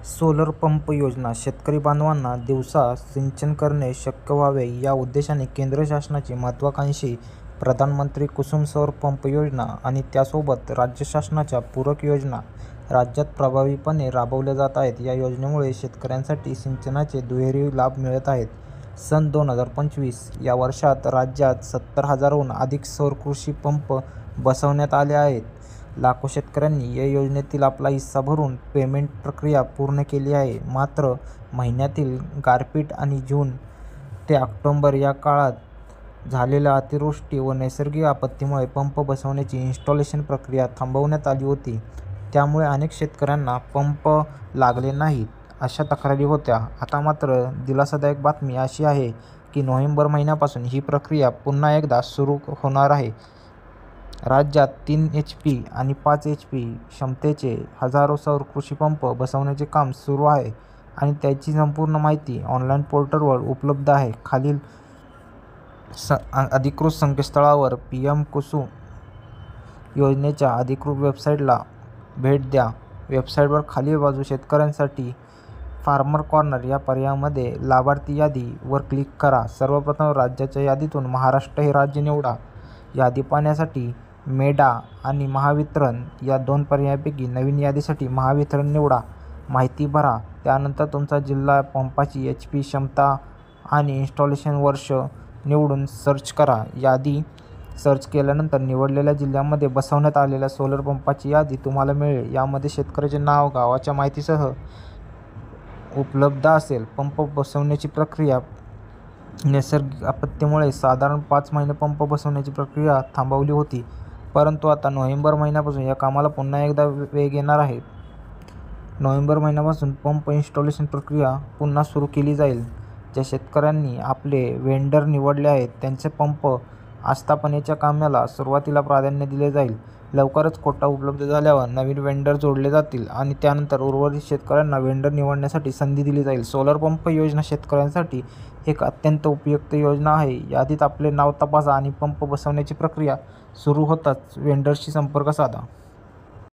Solar pump योजना शेतकरी बांधवांना दिवसा सिंचन करणे शक्य व्हावे या उद्देशाने केंद्र शासनाची महत्त्वाकांक्षी प्रधानमंत्री कुसुम सौर पंप योजना आणि त्यासोबत राज्य शासनाच्या पूरक योजना राज्यात प्रभावीपणे राबवल्या जात आहेत. या योजनेमुळे शेतकऱ्यांसाठी सिंचनाचे दुहेरी लाभ मिळत आहेत. सन 2025 या वर्षात राज्यात 70,000हून अधिक सौर कृषी पंप बसवण्यात आले आहेत. लाखो शेतकऱ्यांनी या योजनेतील आपला हिस्सा भरून पेमेंट प्रक्रिया पूर्ण केली आहे. मात्र महिन्यातील गारपीट आणि जून ते ऑक्टोबर या काळात झालेल्या अतिवृष्टी व नैसर्गिक आपत्तीमुळे पंप बसवण्याची इन्स्टॉलेशन प्रक्रिया थांबवण्यात आली होती. त्यामुळे अनेक शेतकऱ्यांना पंप लागले नाहीत, अशा तक्रारी होत्या. आता मात्र दिलासादायक बातमी अशी आहे की नोव्हेंबर महिन्यापासून ही प्रक्रिया पुन्हा एकदा सुरू होणार आहे. राज्यात 3 HP आणि 5 HP क्षमतेचे हजारो सौर कृषी पंप बसवण्याचे काम सुरू आहे आणि त्याची संपूर्ण माहिती ऑनलाईन पोर्टलवर उपलब्ध आहे. खालील अधिकृत संकेतस्थळावर PM कुसुम योजनेच्या अधिकृत वेबसाईटला भेट द्या. वेबसाईटवर खालील बाजूस शेतकऱ्यांसाठी फार्मर कॉर्नर या पर्यायामध्ये लाभार्थी यादी वर क्लिक करा. सर्वप्रथम राज्याच्या यादीतून महाराष्ट्र हे राज्य निवडा. यादी पाहण्यासाठी मेडा आणि महावितरण या 2 पर्यायांपैकी नवीन यादीसाठी महावितरण निवडा. माहिती भरा. त्यानंतर तुमचा जिल्हा, पंपाची HP क्षमता आणि इन्स्टॉलेशन वर्ष निवडून सर्च करा. यादी सर्च केल्यानंतर निवडलेल्या जिल्ह्यामध्ये बसवण्यात आलेल्या सोलर पंपाची यादी तुम्हाला मिळेल. यामध्ये शेतकऱ्याचे नाव, गावाच्या माहितीसह उपलब्ध असेल. पंप बसवण्याची प्रक्रिया नैसर्गिक आपत्तीमुळे साधारण 5 महिने पंप बसवण्याची प्रक्रिया थांबवली होती. परंतु आता नोव्हेंबर महिन्यापासून या कामाला पुन्हा एकदा वेग येणार आहे. नोव्हेंबर महिन्यापासून पंप इन्स्टॉलेशन प्रक्रिया पुन्हा सुरू केली जाईल. ज्या शेतकऱ्यांनी आपले वेंडर निवडले आहेत त्यांचे पंप आस्थापनेच्या कामाला सुरुवातीला प्राधान्य दिले जाईल. लवकरच कोटा उपलब्ध झाल्यावर नवीन वेंडर जोडले जातील आणि त्यानंतर उर्वरित शेतकऱ्यांना वेंडर निवडण्यासाठी संधी दिली जाईल. सोलर पंप योजना शेतकऱ्यांसाठी एक अत्यंत उपयुक्त योजना आहे. यादीत आपले नाव तपासा आणि पंप बसवण्याची प्रक्रिया सुरू होताच वेंडरशी संपर्क साधा.